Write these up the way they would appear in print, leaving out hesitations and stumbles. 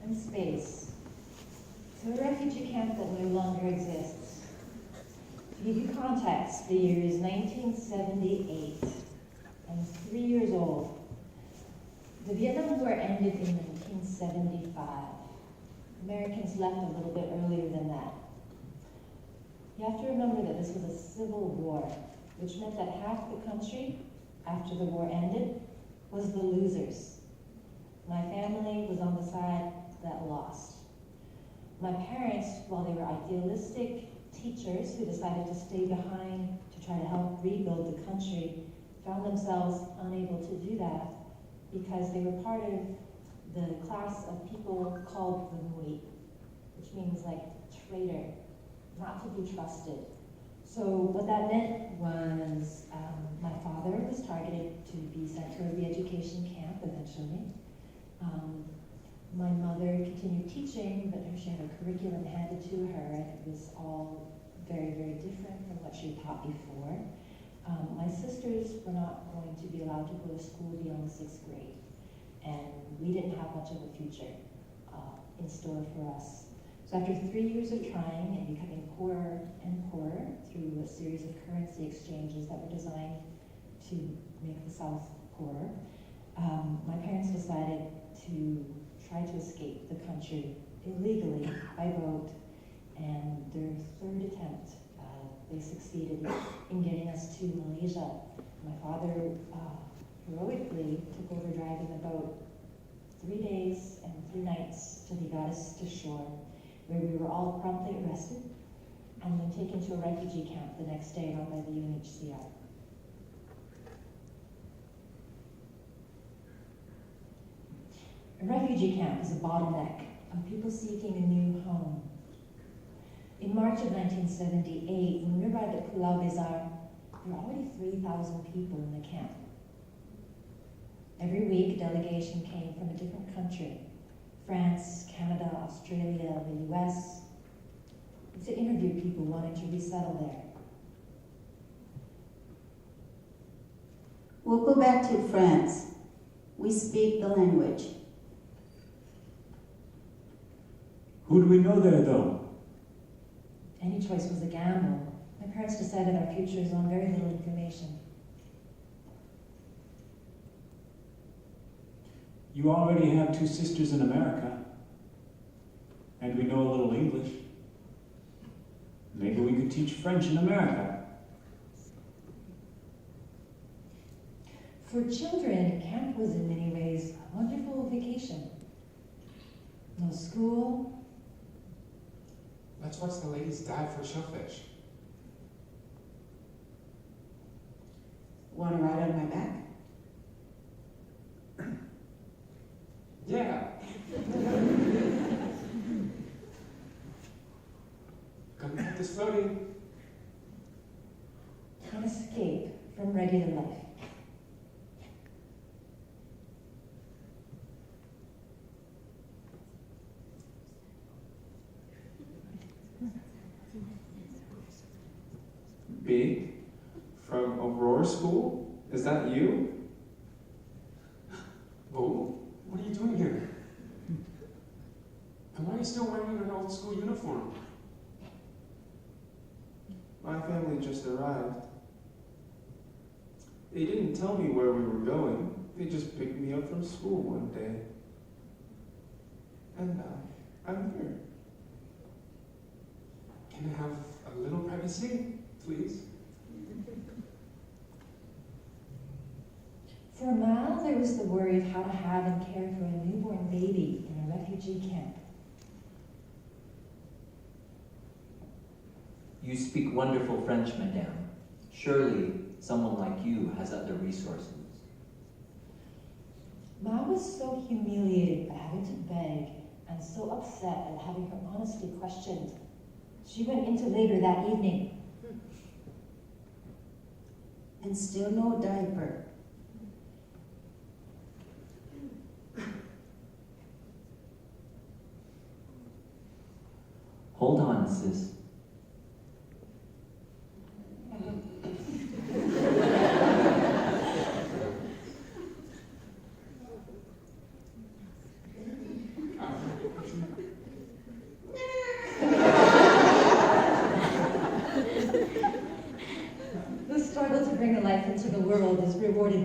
and space to a refugee camp that no longer exists. To give you context, the year is 1978. I'm 3 years old. The Vietnam War ended in 1975. Americans left a little bit earlier than that. You have to remember that this was a civil war, which meant that half the country, after the war ended, was the losers. My family was on the side that lost. My parents, while they were idealistic teachers who decided to stay behind to try to help rebuild the country, found themselves unable to do that because they were part of the class of people called the Buy, which means like traitor, not to be trusted. So what that meant was my father was targeted to be sent to a re-education camp eventually. My mother continued teaching, but she had a curriculum handed to her, and it was all very, very different from what she taught before. My sisters were not going to be allowed to go to school beyond the 6th grade, and we didn't have much of a future in store for us. So after 3 years of trying and becoming poorer and poorer through a series of currency exchanges that were designed to make the South poorer, my parents decided to try to escape the country illegally by boat, and their third attempt, they succeeded in getting us to Malaysia. My father heroically took over driving the boat 3 days and 3 nights till he got us to shore, where we were all promptly arrested and then taken to a refugee camp the next day run by the UNHCR. A refugee camp is a bottleneck of people seeking a new home. In March of 1978, when we arrived at Pulau Besar, there were already 3,000 people in the camp. Every week, a delegation came from a different country: France, Canada, Australia, the US, to interview people wanting to resettle there. We'll go back to France. We speak the language. Who do we know there, though? Any choice was a gamble. My parents decided our futures on very little information. You already have 2 sisters in America, and we know a little English. Maybe we could teach French in America. For children, camp was in many ways a wonderful vacation. No school. Let's watch the ladies dive for shellfish. Want to ride on my back? Yeah. Come practice floating. An escape from regular life. B, from Aurora School? Is that you? Oh, what are you doing here? And why are you still wearing an old school uniform? My family just arrived. They didn't tell me where we were going. They just picked me up from school one day. And I'm here. Can I have a little privacy, please? For Mal, there was the worry of how to have and care for a newborn baby in a refugee camp. You speak wonderful French, madame. Surely someone like you has other resources. Ma was so humiliated by having to beg and so upset at having her honesty questioned. She went into labor that evening. And still no diaper. Hold on, sis.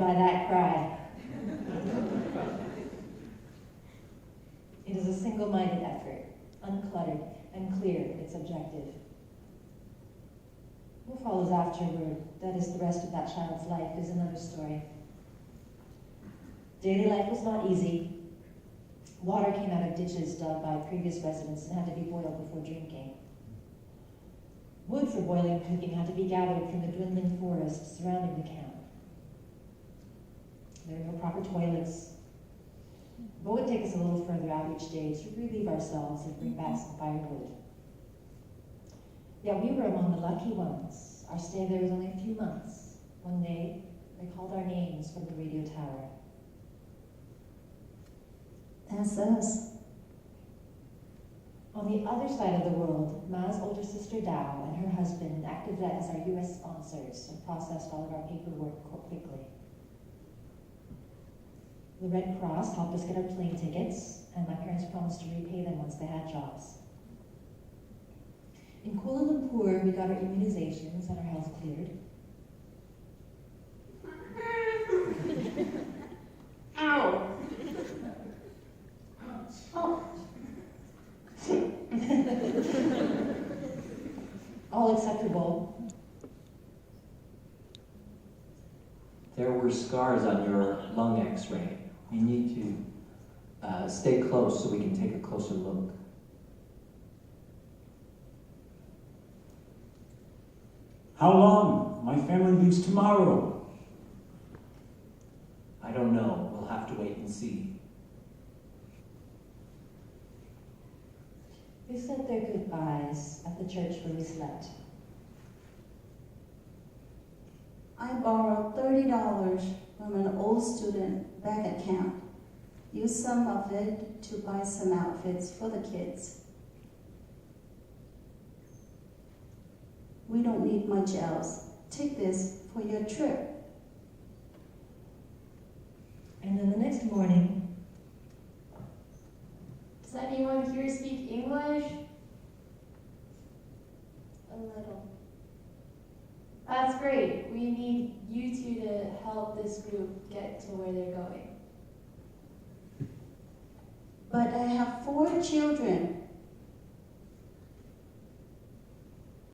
by that cry. It is a single-minded effort, uncluttered and clear in its objective. What follows afterward, that is the rest of that child's life, is another story. Daily life was not easy. Water came out of ditches dug by previous residents and had to be boiled before drinking. Wood for boiling and cooking had to be gathered from the dwindling forest surrounding the camp. There were no proper toilets. Bo would take us a little further out each day to relieve ourselves and bring back some firewood. Yet we were among the lucky ones. Our stay there was only a few months. One day, they called our names from the radio tower. That's us. On the other side of the world, Ma's older sister Dao and her husband acted as our U.S. sponsors and processed all of our paperwork quickly. The Red Cross helped us get our plane tickets, and my parents promised to repay them once they had jobs. In Kuala Lumpur, we got our immunizations and our health cleared. Ow! Oh. All acceptable. There were scars on your lung x-ray. We need to stay close so we can take a closer look. How long? My family leaves tomorrow. I don't know. We'll have to wait and see. They said their goodbyes at the church where we slept. I borrowed $30 from an old student back at camp. Used some of it to buy some outfits for the kids. We don't need much else. Take this for your trip. And then the next morning, Does anyone here speak English? A little. That's great. We need you two to help this group get to where they're going. But I have 4 children.